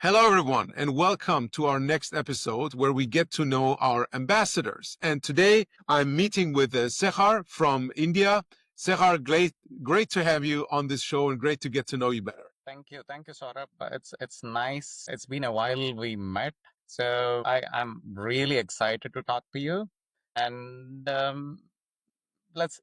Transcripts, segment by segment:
Hello, everyone, and welcome to our next episode where we get to know our ambassadors. And today I'm meeting with Sekhar from India. Sekhar, great to have you on this show and great to get to know you better. Thank you, Saurabh. It's nice. It's been a while we met, so I'm really excited to talk to you, and let's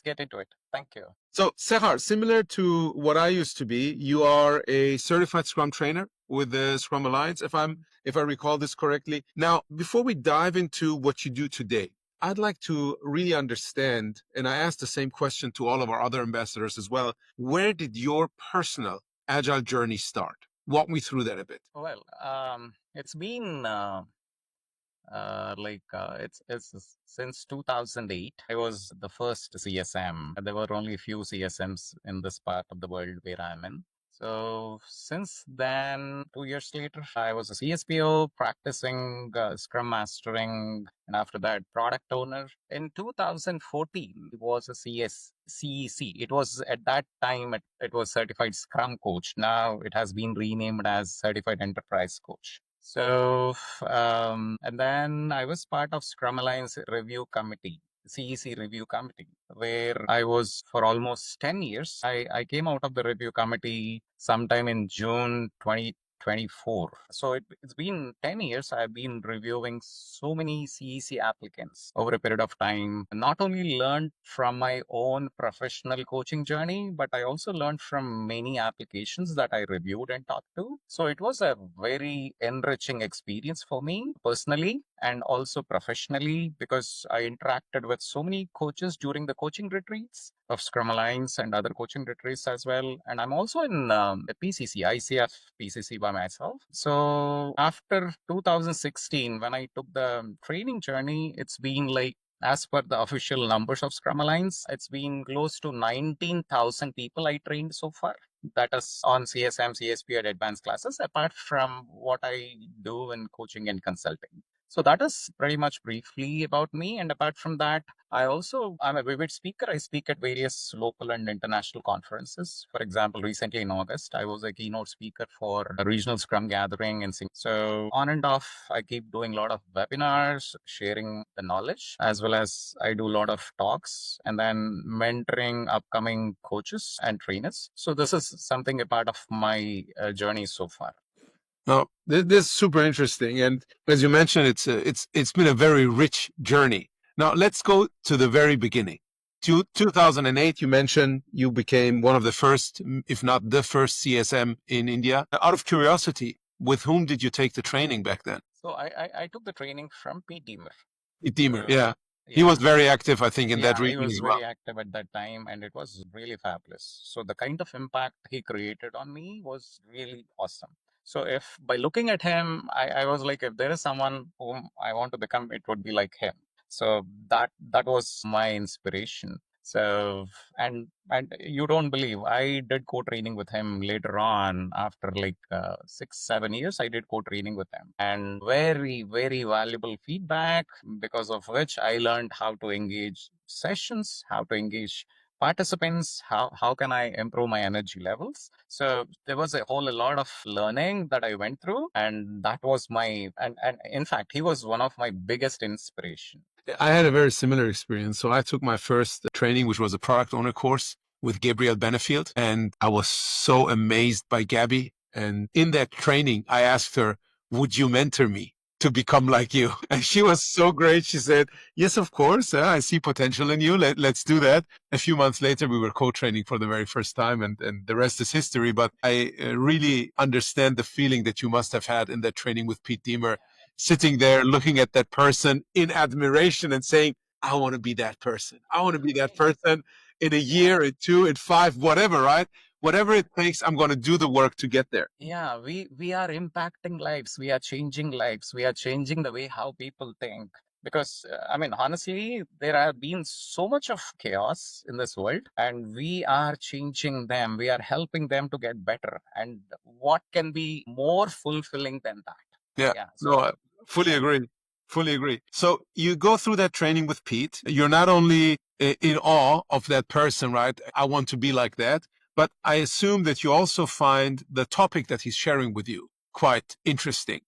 get into it. Thank you. So, Sekhar, similar to what I used to be, you are a certified Scrum trainer with the Scrum Alliance, if I recall this correctly. Now, before we dive into what you do today, I'd like to really understand, and I asked the same question to all of our other ambassadors as well. Where did your personal Agile journey start? Walk me through that a bit. Well, it's been it's since 2008. I was the first CSM. There were only a few CSMs in this part of the world where I'm in. So since then, 2 years later, I was a CSPO practicing Scrum Mastering, and after that, product owner. In 2014, it was a CEC. It was at that time it was Certified Scrum Coach. Now it has been renamed as Certified Enterprise Coach. So, and then I was part of Scrum Alliance Review Committee, CEC Review Committee, where I was for almost 10 years. I came out of the review committee sometime in June 2024. So it's been 10 years. I've been reviewing so many CEC applicants over a period of time. Not only learned from my own professional coaching journey, but I also learned from many applications that I reviewed and talked to. So it was a very enriching experience for me personally and also professionally, because I interacted with so many coaches during the coaching retreats of Scrum Alliance and other coaching retreats as well. And I'm also in the PCC, ICF PCC by myself. So after 2016, when I took the training journey, it's been like, as per the official numbers of Scrum Alliance, it's been close to 19,000 people I trained so far. That is on CSM, CSP, and advanced classes, apart from what I do in coaching and consulting. So that is pretty much briefly about me. And apart from that, I'm a vivid speaker. I speak at various local and international conferences. For example, recently in August, I was a keynote speaker for a regional Scrum gathering in Singapore. So on and off, I keep doing a lot of webinars, sharing the knowledge, as well as I do a lot of talks and then mentoring upcoming coaches and trainers. So this is something a part of my journey so far. Now, this is super interesting, and as you mentioned, it's been a very rich journey. Now, let's go to the very beginning. 2008, you mentioned you became one of the first, if not the first CSM in India. Out of curiosity, with whom did you take the training back then? So I took the training from Pete Deemer. Deemer, yeah. He Yeah. was very active, I think, in that Yeah, he region was as well. very active at that time, and it was really fabulous. So the kind of impact he created on me was really awesome. So if by looking at him, I was like, if there is someone whom I want to become, it would be like him. So that was my inspiration. So and you don't believe, I did co-training with him later on after like 6-7 years. I did co-training with him, and very valuable feedback, because of which I learned how to engage sessions, how to engage participants, how can I improve my energy levels. So there was a lot of learning that I went through, and that was my and in fact he was one of my biggest inspiration. I had a very similar experience. So I took my first training, which was a product owner course with Gabrielle Benefield, and I was so amazed by Gabby. And in that training, I asked her, would you mentor me to become like you? And she was so great. She said, yes, of course. I see potential in you. Let's do that. A few months later, we were co-training for the very first time, and the rest is history. But I really understand the feeling that you must have had in that training with Pete Deemer, sitting there looking at that person in admiration and saying, I want to be that person. I want to be that person in a year, in 2, in 5, whatever, right? Whatever it takes, I'm going to do the work to get there. Yeah, we are impacting lives. We are changing lives. We are changing the way how people think. Because I mean, honestly, there have been so much of chaos in this world, and we are changing them. We are helping them to get better. And what can be more fulfilling than that? Yeah. Yeah. No, I fully agree. Fully agree. So you go through that training with Pete. You're not only in awe of that person, right? I want to be like that. But I assume that you also find the topic that he's sharing with you quite interesting.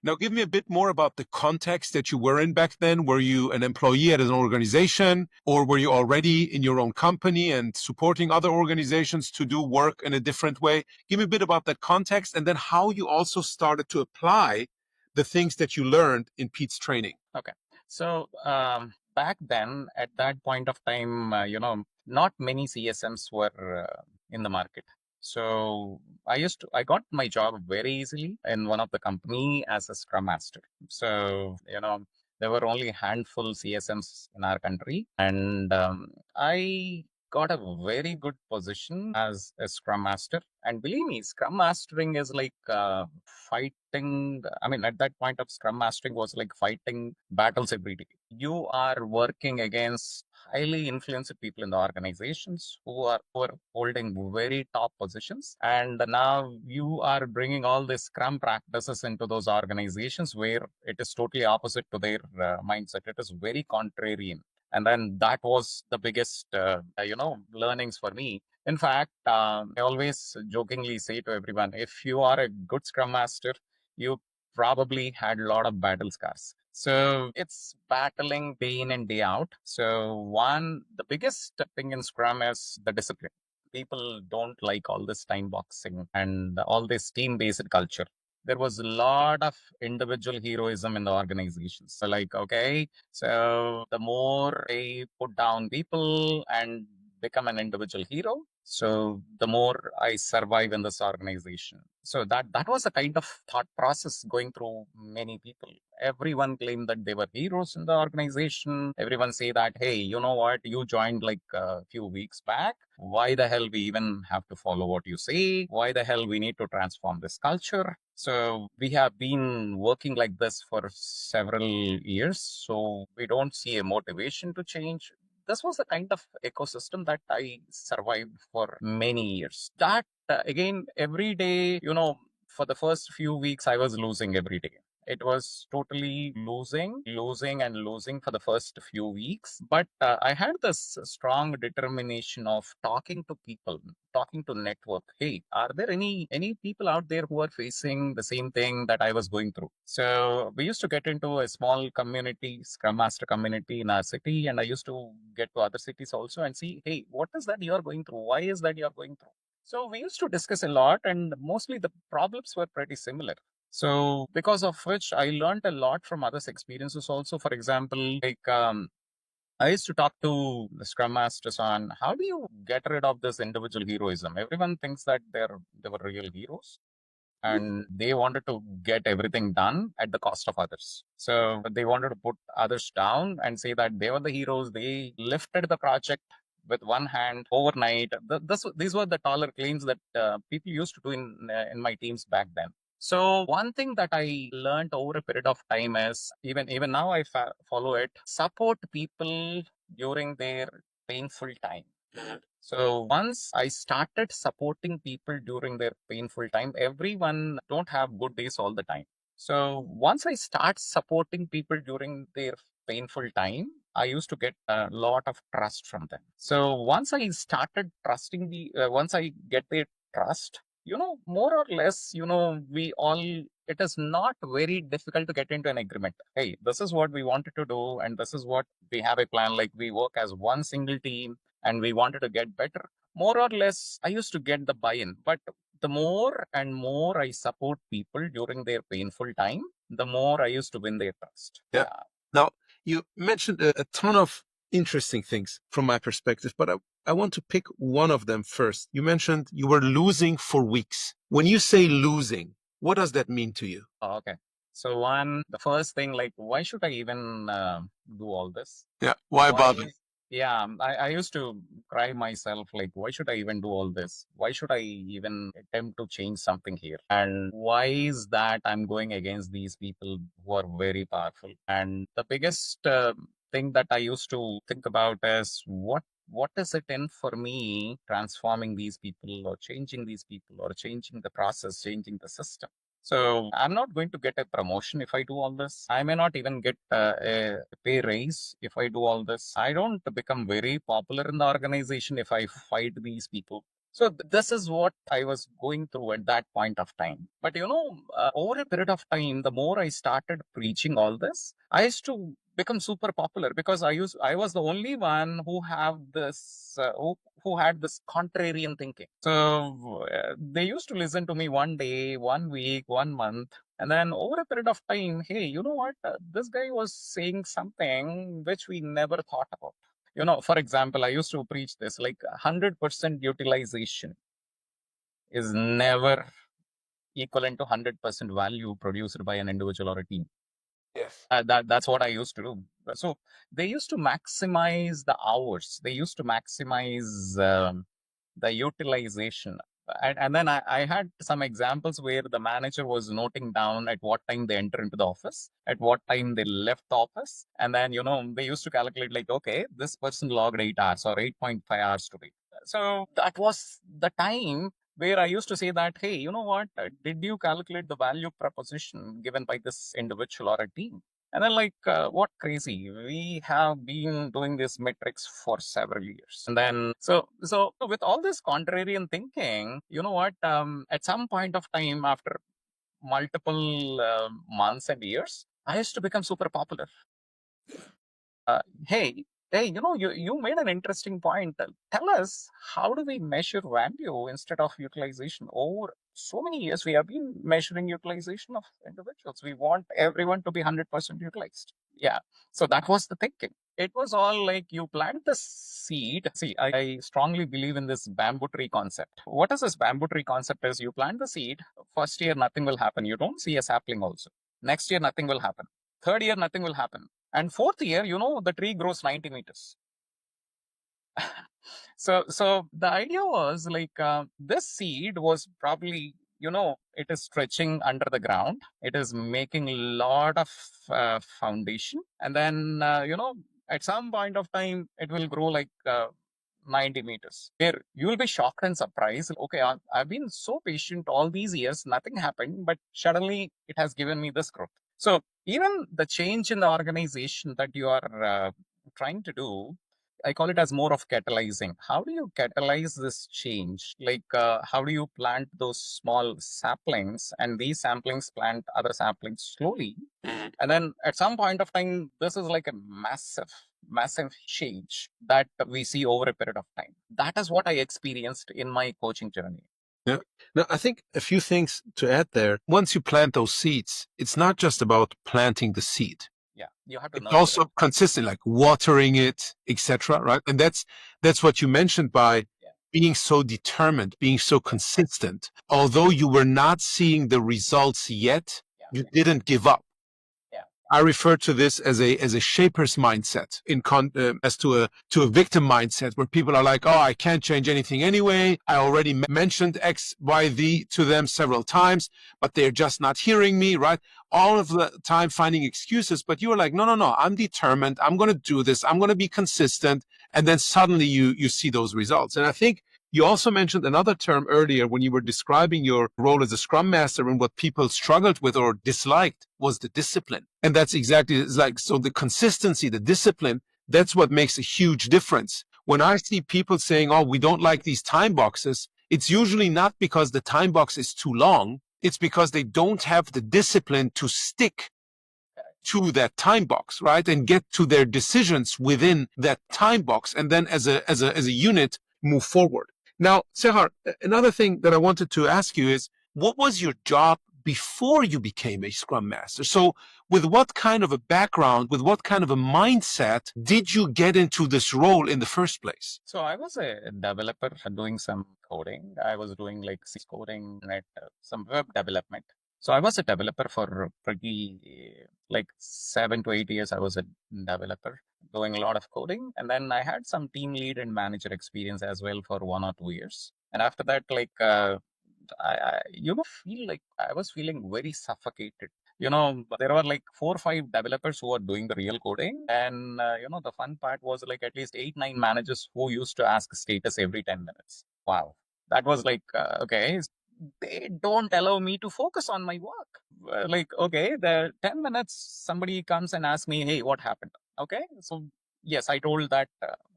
Now, give me a bit more about the context that you were in back then. Were you an employee at an organization, or were you already in your own company and supporting other organizations to do work in a different way? Give me a bit about that context, and then how you also started to apply the things that you learned in Pete's training. Okay. So back then, at that point of time, not many CSMs were in the market. So I got my job very easily in one of the company as a Scrum Master. So, there were only a handful CSMs in our country. And I got a very good position as a Scrum Master. And believe me, Scrum Mastering is like fighting. I mean, at that point of Scrum Mastering was like fighting battles every day. You are working against highly influential people in the organizations who are holding very top positions. And now you are bringing all these Scrum practices into those organizations where it is totally opposite to their mindset. It is very contrarian. And then that was the biggest, learnings for me. In fact, I always jokingly say to everyone, if you are a good Scrum Master, you probably had a lot of battle scars. So it's battling day in and day out. So the biggest thing in Scrum is the discipline. People don't like all this time boxing and all this team-based culture. There was a lot of individual heroism in the organizations. So like, okay, so the more I put down people and become an individual hero, so the more I survive in this organization. So that was a kind of thought process going through many people. Everyone claimed that they were heroes in the organization. Everyone say that, hey, you know what, you joined like a few weeks back. Why the hell we even have to follow what you say? Why the hell we need to transform this culture? So we have been working like this for several years. So we don't see a motivation to change. This was the kind of ecosystem that I survived for many years. That again, every day, for the first few weeks, I was losing every day. It was totally losing and losing for the first few weeks. But I had this strong determination of talking to people, talking to network. Hey, are there any people out there who are facing the same thing that I was going through? So we used to get into a small community, Scrum Master community in our city, and I used to get to other cities also and see, hey, what is that you are going through? Why is that you are going through? So we used to discuss a lot, and mostly the problems were pretty similar. So because of which I learned a lot from others' experiences also. For example, like I used to talk to the Scrum Masters on how do you get rid of this individual heroism? Everyone thinks that they were real heroes and they wanted to get everything done at the cost of others. So they wanted to put others down and say that they were the heroes. They lifted the project with one hand overnight. These were the taller claims that people used to do in my teams back then. So one thing that I learned over a period of time is even now I follow it. Support people during their painful time. So once I started supporting people during their painful time, everyone don't have good days all the time. So once I start supporting people during their painful time, I used to get a lot of trust from them. So once I started trusting once I get their trust, more or less, it is not very difficult to get into an agreement. Hey, this is what we wanted to do, and this is what we have a plan. Like we work as one single team and we wanted to get better. More or less, I used to get the buy-in. But the more and more I support people during their painful time, the more I used to win their trust. Yeah. Now, you mentioned a ton of interesting things from my perspective, but I want to pick one of them first. You mentioned you were losing for weeks. When you say losing, what does that mean to you? Oh, okay. So the first thing, like, why should I even do all this? Yeah. Why bother? Yeah, I used to cry myself, like, why should I even do all this? Why should I even attempt to change something here? And why is that I'm going against these people who are very powerful? And the biggest thing that I used to think about is what is it in for me transforming these people or changing these people or changing the process, changing the system? So I'm not going to get a promotion if I do all this. I may not even get a pay raise if I do all this. I don't become very popular in the organization if I fight these people. So this is what I was going through at that point of time. But over a period of time, the more I started preaching all this, I used to become super popular because I was the only one who have this who had this contrarian thinking. So they used to listen to me one day, 1 week, 1 month. And then over a period of time, hey, you know what? This guy was saying something which we never thought about. For example, I used to preach this like 100% utilization is never equivalent to 100% value produced by an individual or a team. Yes. That's what I used to do. So they used to maximize the hours. They used to maximize the utilization. And then I had some examples where the manager was noting down at what time they enter into the office, at what time they left the office. And then, they used to calculate like, okay, this person logged 8 hours or 8.5 hours today. So that was the time where I used to say that, hey, you know what? Did you calculate the value proposition given by this individual or a team? And then, like, what crazy? We have been doing these metrics for several years. And then, so with all this contrarian thinking, you know what? At some point of time, after multiple months and years, I used to become super popular. Hey, hey, you made an interesting point. Tell us, how do we measure value instead of utilization? Over so many years, we have been measuring utilization of individuals. We want everyone to be 100% utilized. Yeah. So that was the thinking. It was all like you plant the seed. See, I strongly believe in this bamboo tree concept. What is this bamboo tree concept is you plant the seed. First year, nothing will happen. You don't see a sapling also. Next year, nothing will happen. Third year, nothing will happen. And fourth year, the tree grows 90 meters. So the idea was like this seed was probably, it is stretching under the ground. It is making a lot of foundation. And then, at some point of time, it will grow like 90 meters. Where you will be shocked and surprised. Okay, I've been so patient all these years, nothing happened, but suddenly it has given me this growth. So even the change in the organization that you are trying to do, I call it as more of catalyzing. How do you catalyze this change? Like, how do you plant those small saplings and these saplings plant other saplings slowly? And then at some point of time, this is like a massive change that we see over a period of time. That is what I experienced in my coaching journey. Yeah. Now, I think a few things to add there. Once you plant those seeds, it's not just about planting the seed. Yeah, you have to It's nurture also it. consistent, like watering it, etc. Right? And that's what you mentioned by Yeah, being so determined, being so consistent. Although you were not seeing the results yet, yeah, you didn't give up. yeah, I refer to this as a shaper's mindset as to a victim mindset where people are like, oh, I can't change anything anyway. I already mentioned X, Y, Z to them several times, but they're just not hearing me, right? All of the time finding excuses, but you're like, no, no, no, I'm determined. I'm going to do this. I'm going to be consistent. And then suddenly you see those results. And I think you also mentioned another term earlier when you were describing your role as a Scrum Master, and what people struggled with or disliked was the discipline. And that's exactly, it's like, so the consistency, the discipline, that's what makes a huge difference. When I see people saying, oh, we don't like these time boxes, it's usually not because the time box is too long. It's because they don't have the discipline to stick to that time box, right? And get to their decisions within that time box. And then as a unit, move forward. Now, Sekhar, another thing that I wanted to ask you is, what was your job before you became a Scrum Master? So with what kind of a background, with what kind of a mindset did you get into this role in the first place? So I was a developer doing some coding. I was doing like C coding and some web development. So I was a developer for pretty like 7 to 8 years. I was a developer doing a lot of coding, and then I had some team lead and manager experience as well for 1 or 2 years. And after that, like feel like I was feeling very suffocated. There were like 4 or 5 developers who were doing the real coding. And, the fun part was like at least 8, 9 managers who used to ask status every 10 minutes. Wow. That was like, okay, they don't allow me to focus on my work. Like, okay, the 10 minutes, somebody comes and asks me, hey, what happened? Okay. So yes, I told that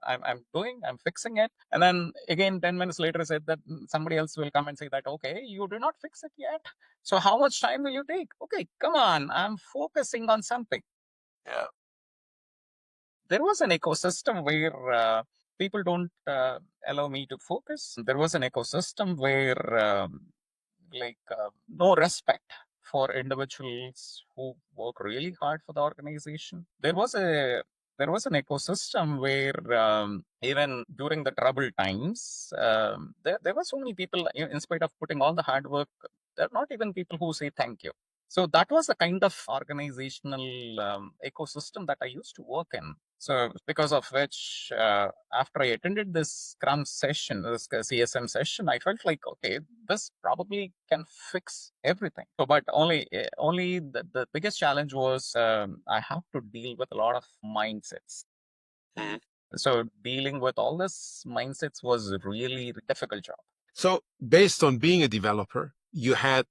I'm fixing it. And then again, 10 minutes later, I said that somebody else will come and say that, okay, you did not fix it yet. So how much time will you take? Okay, come on, I'm focusing on something. Yeah. There was an ecosystem where people don't allow me to focus. There was an ecosystem where no respect for individuals who work really hard for the organization. There was an ecosystem where even during the troubled times, there were so many people, in spite of putting all the hard work, there are not even people who say thank you. So that was the kind of organizational ecosystem that I used to work in. So because of which, after I attended this Scrum session, this CSM session, I felt like, okay, this probably can fix everything. So, but only the biggest challenge was I have to deal with a lot of mindsets. Mhm. So dealing with all this mindsets was a really difficult job. So based on being a developer, you had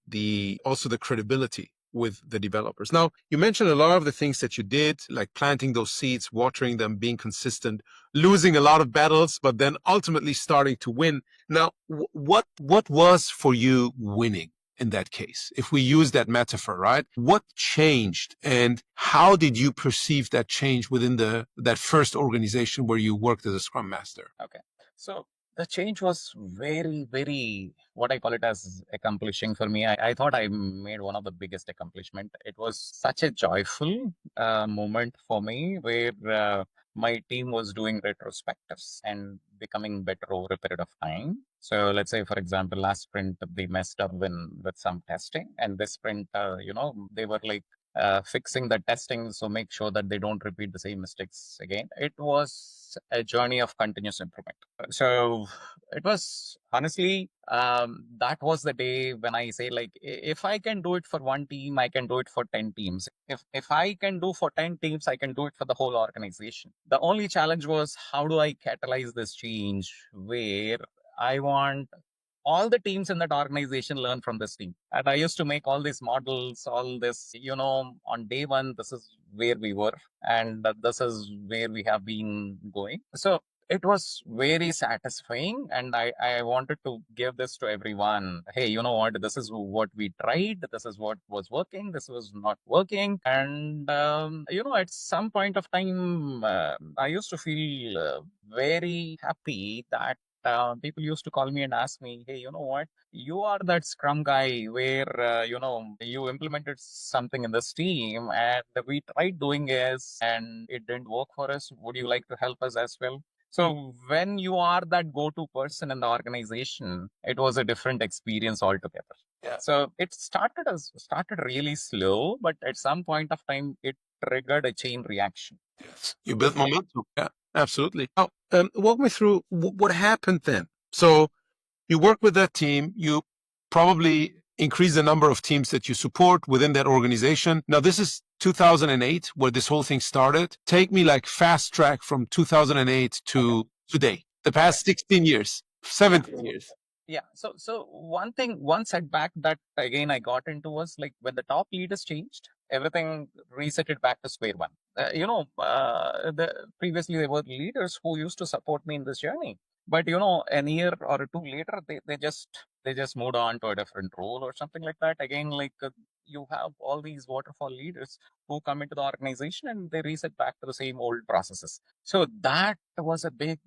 also the credibility with the developers. Now, you mentioned a lot of the things that you did, like planting those seeds, watering them, being consistent, losing a lot of battles, but then ultimately starting to win. Now, what was for you winning in that case? If we use that metaphor, right? What changed and how did you perceive that change within that first organization where you worked as a Scrum Master? Okay. So the change was very, very, what I call it as accomplishing for me. I thought I made one of the biggest accomplishment. It was such a joyful moment for me where my team was doing retrospectives and becoming better over a period of time. So let's say, for example, last sprint, they messed up with some testing, and this sprint, they were like, fixing the testing, so make sure that they don't repeat the same mistakes again. It was a journey of continuous improvement. So it was honestly, that was the day when I say, like, if I can do it for one team, I can do it for 10 teams. If I can do for 10 teams, I can do it for the whole organization. The only challenge was, how do I catalyze this change where I want all the teams in that organization learn from this team. And I used to make all these models, all this, on day one, this is where we were, and this is where we have been going. So it was very satisfying, and I wanted to give this to everyone. Hey, you know what? This is what we tried. This is what was working. This was not working. And, at some point of time, I used to feel very happy that people used to call me and ask me, hey, you know what? You are that Scrum guy where, you implemented something in this team and we tried doing this and it didn't work for us. Would you like to help us as well? So when you are that go-to person in the organization, it was a different experience altogether. Yeah. So it started really slow, but at some point of time, it triggered a chain reaction. Yes. You built momentum. Yeah, absolutely. Now, walk me through what happened then. So you work with that team. You probably increase the number of teams that you support within that organization. Now, this is 2008 where this whole thing started. Take me like fast track from 2008 to today, the past 16 years, 17 years. Yeah. So one setback that again I got into was like when the top leaders changed, everything reset it back to square one. Previously there were leaders who used to support me in this journey, but an year or two later, they just moved on to a different role or something like that. Again, like you have all these waterfall leaders who come into the organization and they reset back to the same old processes. So that was a big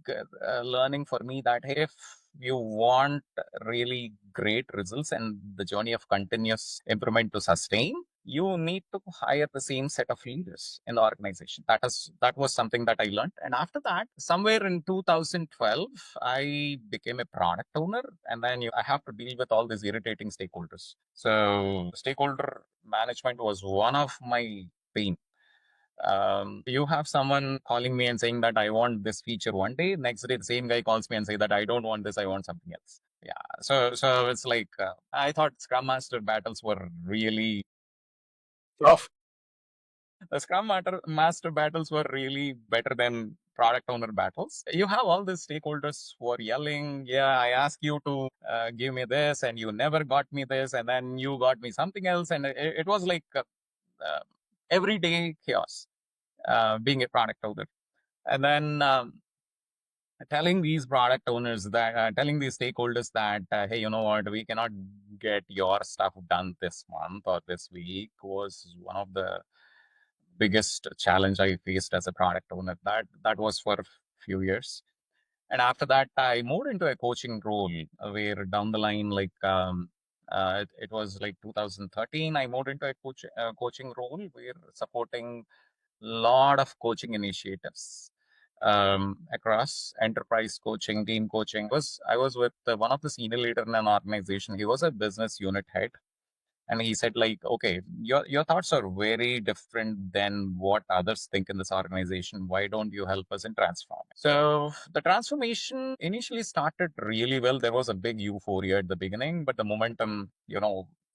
learning for me that, hey, if you want really great results and the journey of continuous improvement to sustain, you need to hire the same set of leaders in the organization. That was something that I learned. And after that, somewhere in 2012, I became a product owner, and then I have to deal with all these irritating stakeholders. So stakeholder management was one of my pain. You have someone calling me and saying that I want this feature one day. Next day, the same guy calls me and say that I don't want this. I want something else. Yeah. So it's like I thought Scrum Master battles were really Tough. the Master battles were really better than product owner battles. You have all these stakeholders who are yelling, yeah, I asked you to give me this and you never got me this, and then you got me something else. And it was like everyday chaos being a product owner. And then telling these product owners that, telling these stakeholders that, hey, you know what, we cannot get your stuff done this month or this week was one of the biggest challenge I faced as a product owner. That was for a few years. And after that, I moved into a coaching role where down the line, like it was like 2013, I moved into a coaching role where supporting lot of coaching initiatives across enterprise coaching, team coaching. I was with one of the senior leader in an organization. He was a business unit head, and he said, like, okay, your thoughts are very different than what others think in this organization. Why don't you help us in transforming? So the transformation initially started really well. There was a big euphoria at the beginning, but the momentum,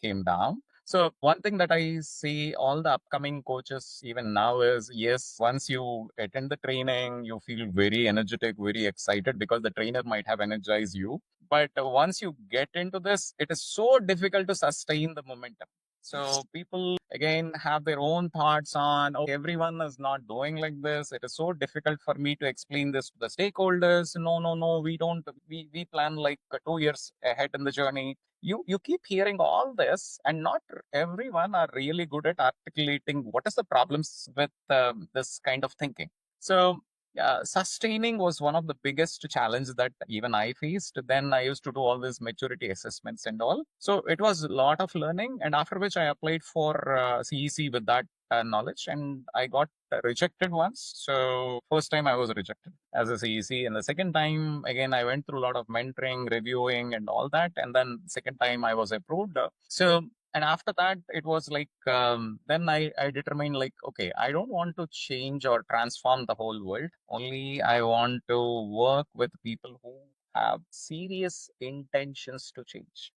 came down. So one thing that I see all the upcoming coaches even now is, yes, once you attend the training, you feel very energetic, very excited because the trainer might have energized you. But once you get into this, it is so difficult to sustain the momentum. So people again have their own thoughts on, oh, everyone is not doing like this. It is so difficult for me to explain this to the stakeholders. No, we don't. We plan like 2 years ahead in the journey. You keep hearing all this, and not everyone are really good at articulating what is the problems with this kind of thinking. So sustaining was one of the biggest challenges that even I faced. Then I used to do all these maturity assessments and all. So it was a lot of learning. And after which I applied for CEC with that knowledge, and I got rejected once. So first time I was rejected as a CEC, and the second time again I went through a lot of mentoring, reviewing, and all that. And then second time I was approved. And after that, it was like, then I determined, like, okay, I don't want to change or transform the whole world. Only I want to work with people who have serious intentions to change.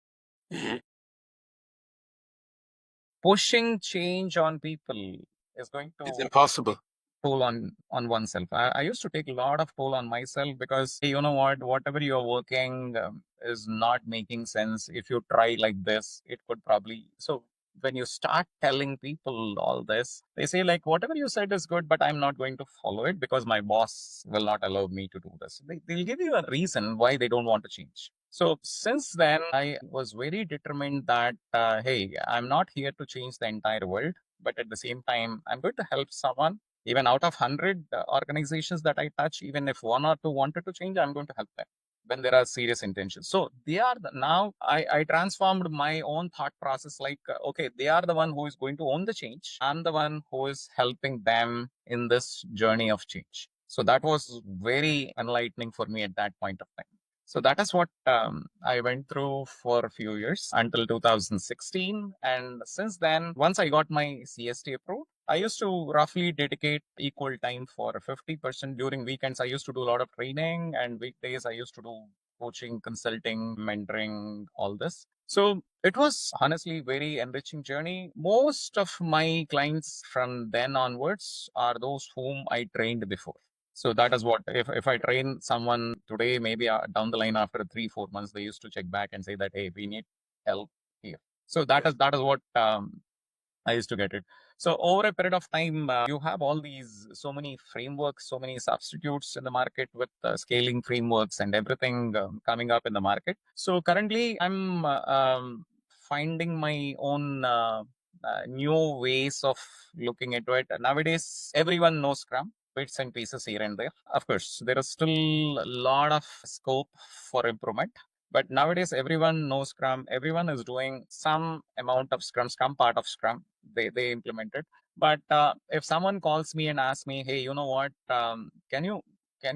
Pushing change on people is going It's to impossible. toll on oneself. I used to take a lot of toll on myself because, hey, you know what, whatever you're working is not making sense. If you try like this, it could probably. So when you start telling people all this, they say, like, whatever you said is good, but I'm not going to follow it because my boss will not allow me to do this. They'll give you a reason why they don't want to change. So since then, I was very determined that, hey, I'm not here to change the entire world, but at the same time, I'm going to help someone. Even out of 100 organizations that I touch, even if one or two wanted to change, I'm going to help them when there are serious intentions. So they are now I transformed my own thought process, like, okay, they are the one who is going to own the change. I'm the one who is helping them in this journey of change. So that was very enlightening for me at that point of time. So that is what I went through for a few years until 2016. And since then, once I got my CST approved, I used to roughly dedicate equal time for 50%. During weekends. I used to do a lot of training, and weekdays I used to do coaching, consulting, mentoring, all this. So it was honestly very enriching journey. Most of my clients from then onwards are those whom I trained before. So that is what, if I train someone today, maybe down the line after 3-4 months, they used to check back and say that, hey, we need help here. So that is what I used to get it. So over a period of time, you have all these, so many frameworks, so many substitutes in the market with scaling frameworks and everything coming up in the market. So currently, I'm finding my own new ways of looking into it. Nowadays, everyone knows Scrum, bits and pieces here and there. Of course, there is still a lot of scope for improvement. But nowadays, everyone knows Scrum. Everyone is doing some amount of Scrum part of Scrum. They implement it. But if someone calls me and asks me, hey, you know what? Can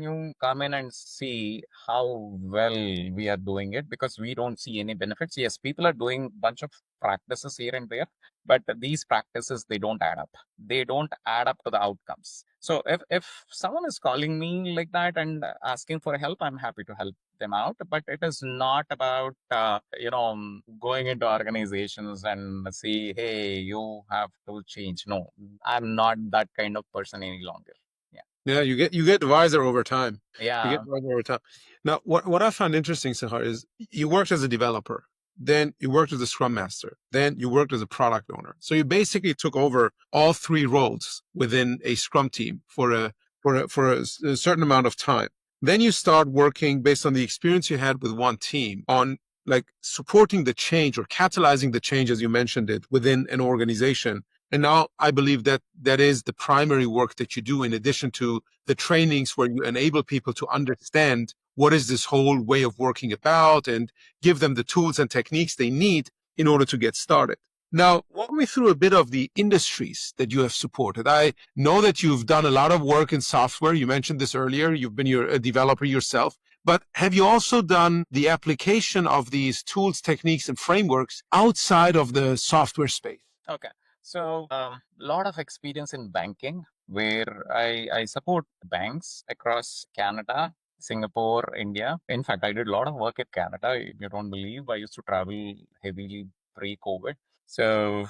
you come in and see how well we are doing it? Because we don't see any benefits. Yes, people are doing bunch of practices here and there, but these practices, they don't add up. They don't add up to the outcomes. So if someone is calling me like that and asking for help, I'm happy to help them out. But it is not about going into organizations and see, hey, you have to change. No, I'm not that kind of person any longer. Yeah. Yeah, you get wiser over time. You Yeah. get wiser over time. Now, what I found interesting, Sekhar, is you worked as a developer, then you worked as a Scrum Master, then you worked as a product owner. So you basically took over all three roles within a Scrum team for a for a certain amount of time. Then you start working based on the experience you had with one team on like supporting the change or catalyzing the change, as you mentioned it, within an organization. And now I believe that that is the primary work that you do in addition to the trainings where you enable people to understand what is this whole way of working about and give them the tools and techniques they need in order to get started. Now, walk me through a bit of the industries that you have supported. I know that you've done a lot of work in software. You mentioned this earlier. You've been a developer yourself. But have you also done the application of these tools, techniques, and frameworks outside of the software space? Okay. So, a lot of experience in banking where I support banks across Canada, Singapore, India. In fact, I did a lot of work in Canada. If you don't believe, I used to travel heavily pre-COVID. So,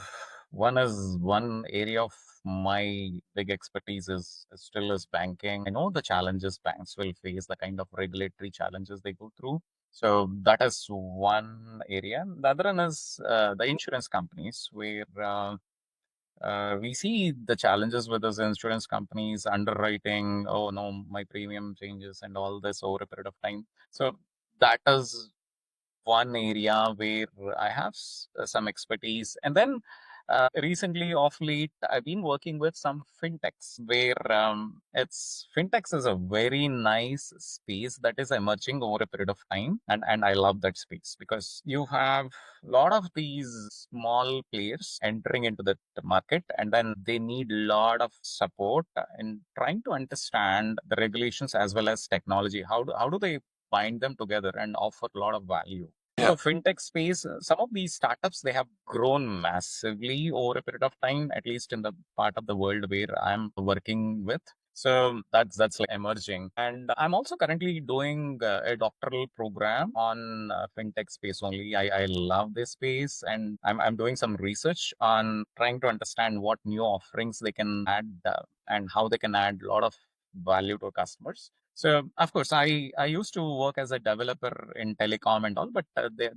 one area of my big expertise is still is banking. I know the challenges banks will face, the kind of regulatory challenges they go through. So that is one area. The other one is the insurance companies, where we see the challenges with those insurance companies underwriting. Oh no, my premium changes and all this over a period of time. So that is one area where I have some expertise. And then recently, off late, I've been working with some fintechs where it's fintechs is a very nice space that is emerging over a period of time. And I love that space because you have a lot of these small players entering into the market, and then they need a lot of support in trying to understand the regulations as well as technology. How do they bind them together and offer a lot of value? Yeah. So fintech space, some of these startups, they have grown massively over a period of time, at least in the part of the world where I'm working with. So that's like emerging. And I'm also currently doing a doctoral program on fintech space only. I love this space, and I'm doing some research on trying to understand what new offerings they can add and how they can add a lot of value to customers. So of course, I used to work as a developer in telecom and all, but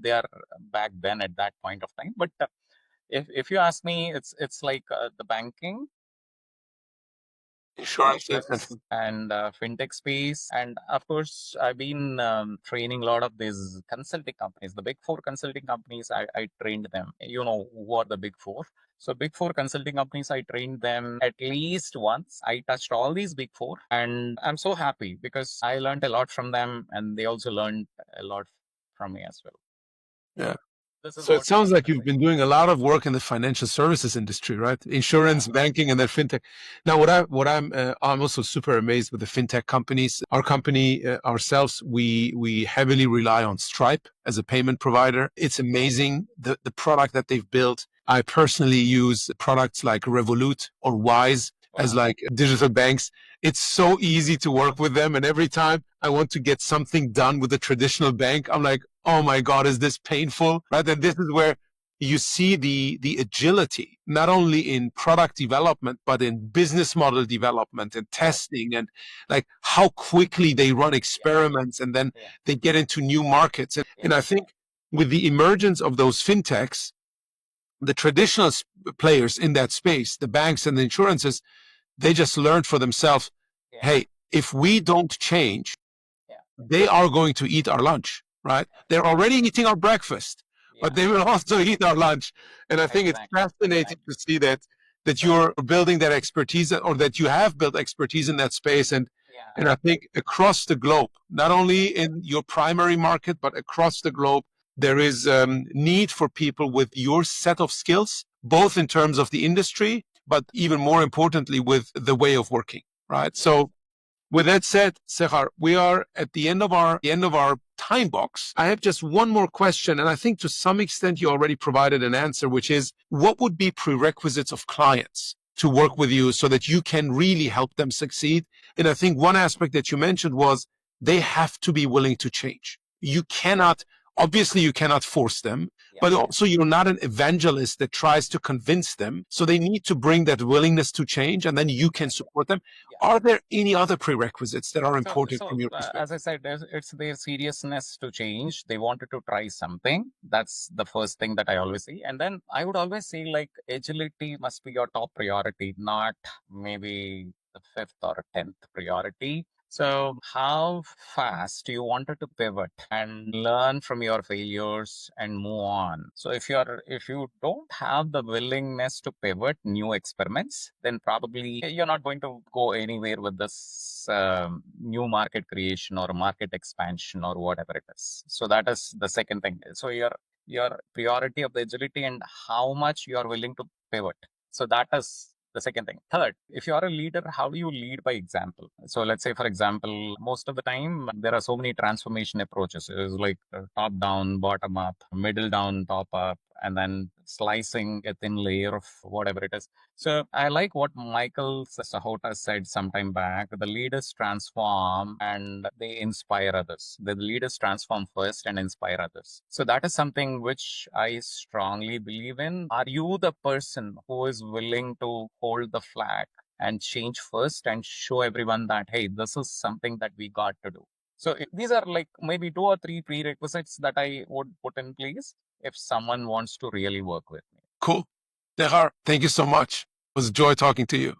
they are back then at that point of time. But if you ask me, it's like the banking, Insurances and fintech space. And of course, I've been training a lot of these consulting companies, the big four consulting companies. I trained them. You know who are the big four? So big four consulting companies, I trained them at least once. I touched all these big four, and I'm so happy because I learned a lot from them, and they also learned a lot from me as well. yeah. This is So it what sounds like you've been doing a lot of work in the financial services industry, right? Insurance, banking, and then fintech. Now, I'm also super amazed with the fintech companies. Our company ourselves, we heavily rely on Stripe as a payment provider. It's amazing the product that they've built. I personally use products like Revolut or Wise as like digital banks. It's so easy to work with them, and every time I want to get something done with a traditional bank, I'm like, oh my God, is this painful? Right. And this is where you see the agility, not only in product development, but in business model development and testing, and like how quickly they run experiments and then they get into new markets. And I think with the emergence of those fintechs, the traditional players in that space, the banks and the insurances, they just learned for themselves, hey, if we don't change, they are going to eat our lunch, right? They're already eating our breakfast, but they will also eat our lunch. And I think it's fascinating to see that you're building that expertise, or that you have built expertise in that space. And I think across the globe, not only in your primary market, but across the globe, there is need for people with your set of skills, both in terms of the industry, but even more importantly, with the way of working, right? So with that said, Sekhar, we are at the end of our time box. I have just one more question, and I think to some extent you already provided an answer, which is what would be prerequisites of clients to work with you so that you can really help them succeed? And I think one aspect that you mentioned was they have to be willing to change. Obviously you cannot force them, but also you're not an evangelist that tries to convince them. So they need to bring that willingness to change, and then you can support them. Are there any other prerequisites that are important from your perspective? As I said, it's their seriousness to change. They wanted to try something. That's the first thing that I always say. And then I would always say, like, agility must be your top priority, not maybe the fifth or 10th priority. So how fast you wanted to pivot and learn from your failures and move on? So if you don't have the willingness to pivot new experiments, then probably you're not going to go anywhere with this new market creation or market expansion or whatever it is. So that is the second thing. So your priority of the agility and how much you are willing to pivot. So that is the second thing. Third, if you are a leader, how do you lead by example? So let's say, for example, most of the time there are so many transformation approaches. It is like top down, bottom up, middle down, top up, and then slicing a thin layer of whatever it is. So I like what Michael Sahota said sometime back. The leaders transform and they inspire others. The leaders transform first and inspire others. So that is something which I strongly believe in. Are you the person who is willing to hold the flag and change first and show everyone that, hey, this is something that we got to do? So these are like maybe 2 or 3 prerequisites that I would put in place if someone wants to really work with me. Cool. Sekhar, thank you so much. It was a joy talking to you.